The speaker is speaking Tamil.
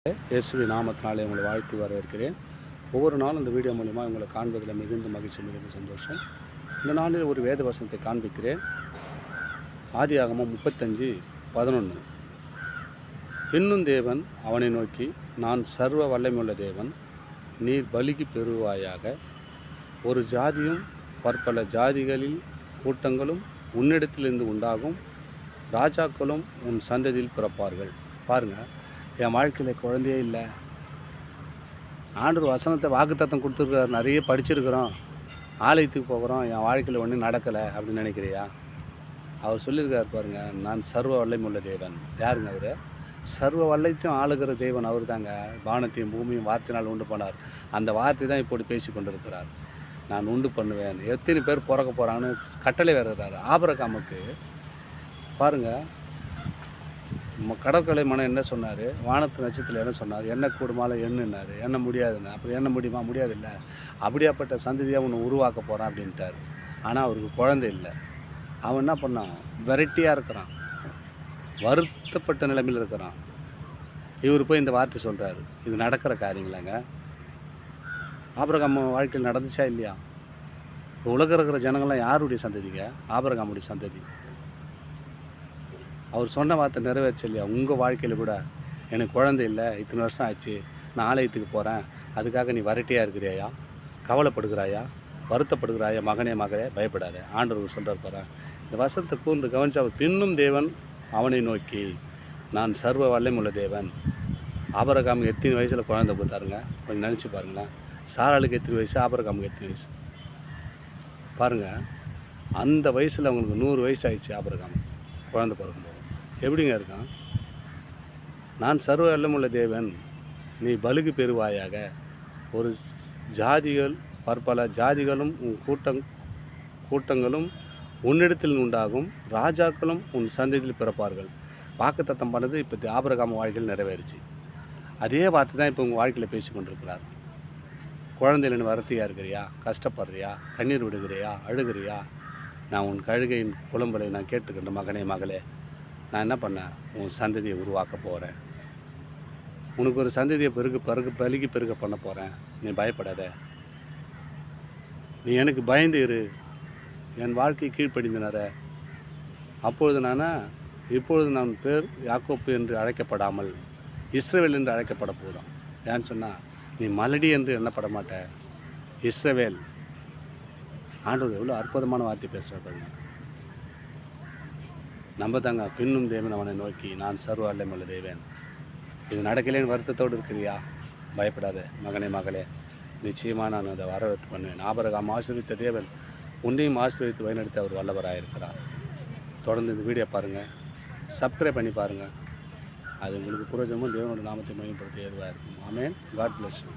இயேசுவின் நாமத்தினாலே உங்களை வாழ்த்தி வரவேற்கிறேன். ஒவ்வொரு நாளும் இந்த வீடியோ மூலிமா உங்களை காண்பதில் மிகுந்த மகிழ்ச்சி, மிகுந்த சந்தோஷம். இந்த நாளில் ஒரு வேத வசனத்தை காண்பிக்கிறேன். ஆதியாகமம் 35:11. பின்னும் தேவன் அவனை நோக்கி, நான் சர்வ வல்லமையுள்ள தேவன், நீர் பலிக்கு பெறுவாயாக. ஒரு ஜாதியும் பற்பல ஜாதிகளில் கூட்டங்களும் உன்னிடத்திலிருந்து உண்டாகும், ராஜாக்களும் உன் சந்ததியில் பிறப்பார்கள். பாருங்கள், என் வாழ்க்கையில் குழந்தையே இல்லை. ஆண்டவர் வசனத்தை வாக்குத்தத்தம் கொடுத்துருக்காரு, நிறைய படிச்சிருக்கிறோம், ஆலயத்துக்கு போகிறோம், என் வாழ்க்கையில் ஒன்றும் நடக்கலை அப்படின்னு நினைக்கிறியா? அவர் சொல்லியிருக்கார் பாருங்கள், நான் சர்வ வல்லமையுள்ள தேவன். யாருங்க அவர்? சர்வ வல்லத்தையும் ஆளுகிற தேவன் அவர் தாங்க. வானத்தையும் பூமியும் வார்த்தையினால் உண்டு பண்ணார். அந்த வார்த்தை தான் இப்போது பேசி கொண்டிருக்கிறார். நான் உண்டு பண்ணுவேன். எத்தனை பேர் பிறக்க போகிறாங்கன்னு கட்டளை வேறுறாரு. ஆபிரகாமுக்கு பாருங்கள், கடற்கரை மனம் என்ன சொன்னார்? வானத்து நட்சத்திரத்தில் என்ன சொன்னார்? என்ன கூடுமால எண்ணுன்னார். என்ன முடியாதுன்னு. அப்புறம் என்ன முடியுமா? முடியாது இல்லை. அப்படியாப்பட்ட சந்ததியாக ஒன்று உருவாக்க போகிறான் அப்படின்ட்டார். ஆனால் அவருக்கு குழந்தை இல்லை. அவன் என்ன பண்ணான்? வெரைட்டியாக இருக்கிறான், வருத்தப்பட்ட நிலைமையில் இருக்கிறான். இவர் போய் இந்த வார்த்தை சொல்கிறாரு. இது நடக்கிற காரியங்களாங்க. ஆபிரகாம் வாழ்க்கையில் நடந்துச்சா இல்லையா? உலகம் இருக்கிற ஜனங்கள்லாம் யாருடைய சந்ததிங்க? ஆபிரகாமுடைய சந்ததி. அவர் சொன்ன வார்த்தை நிறைவேற்ற இல்லையா? உங்கள் வாழ்க்கையில் கூட எனக்கு குழந்தை இல்லை, இத்தனை வருஷம் ஆச்சு, நான் ஆலயத்துக்கு போகிறேன், அதுக்காக நீ வரட்டியாக இருக்கிறியா? கவலைப்படுகிறாயா? வருத்தப்படுகிறாயா? மகனே மகளே, பயப்படாத. ஆண்டவர் சொல்கிறார் பாருங்க. இந்த வசனத்தை கூர்ந்து கவனிச்சு, அவர் பின்னும் தேவன் அவனை நோக்கி, நான் சர்வ வல்லமையுள்ள தேவன். ஆபிரகாமுக்கு எத்தனை வயசில் குழந்தை பார்த்தாருங்க? கொஞ்சம் நினச்சி பாருங்களேன். சாராளுக்கு எத்தனை வயசு, ஆபிரகாமுக்கு எத்தனை வயசு பாருங்கள். அந்த வயசில் அவங்களுக்கு 100 வயசு ஆயிடுச்சு. ஆபிரகாம் குழந்தை பிறக்கும்போது எப்படிங்க இருக்கான்? நான் சர்வ வல்லமையுள்ள தேவன், நீ பலுகு பெறுவாயாக. ஒரு ஜாதிகள் பற்பல ஜாதிகளும் உன் கூட்டங்களும் உன்னிடத்தில் உண்டாகும், ராஜாக்களும் உன் சந்ததியில் பிறப்பார்கள். வாக்குத்தத்தம் பண்ணது இப்போ ஆபிரகாம் வாழ்க்கையில் நிறைவேறிச்சு. அதே வார்த்தை தான் இப்போ உங்கள் வாழ்க்கையில் பேசி கொண்டிருக்கிறார். குழந்தையிலன்னு வரத்தியாக இருக்கிறியா? கஷ்டப்படுறியா? கண்ணீர் விடுகிறியா? அழுகிறியா? நான் உன் கழுகையின் புலம்பலை நான் கேட்டுக்கிட்ட மகனே மகளே, நான் என்ன பண்ணேன்? உன் சந்ததியை உருவாக்க போகிறேன். உனக்கு ஒரு சந்ததியை பலிக்கு பெருக பண்ண போகிறேன். நீ பயப்படாத. நீ எனக்கு பயந்து இரு. என் வாழ்க்கை கீழ்ப்படிந்தனர. இப்பொழுது நான் பேர் யாக்கோப்பு என்று அழைக்கப்படாமல் இஸ்ரவேல் என்று அழைக்கப்பட போதும். ஏன்னு சொன்னால், நீ மலடி என்று எண்ணப்பட மாட்ட, இஸ்ரவேல். ஆண்டவர் எவ்வளோ அற்புதமான வார்த்தை பேசுகிறார். நம்ம தாங்க. பின்னும் தேவன் அவனை நோக்கி, நான் சர்வ வல்லமையுள்ள தேவன். இது நடக்கலேன்னு வருத்தத்தோடு இருக்கிறியா? பயப்படாத மகனே மகளே, நிச்சயமாக நான் அதை வரவேற்று பண்ணுவேன். ஆபிரகாம் ஆசீர்வதித்த தேவன் உன்னையும் ஆசீர்வதித்து வழிநடத்த அவர் வல்லவராக இருக்கிறார். தொடர்ந்து இந்த வீடியோ பாருங்கள், சப்ஸ்கிரைப் பண்ணி பாருங்கள். அது உங்களுக்கு புரோஜனமும் தேவனோட நாமத்தை மையப்படுத்த ஏதுவாக இருக்கும். ஆமென். God bless you.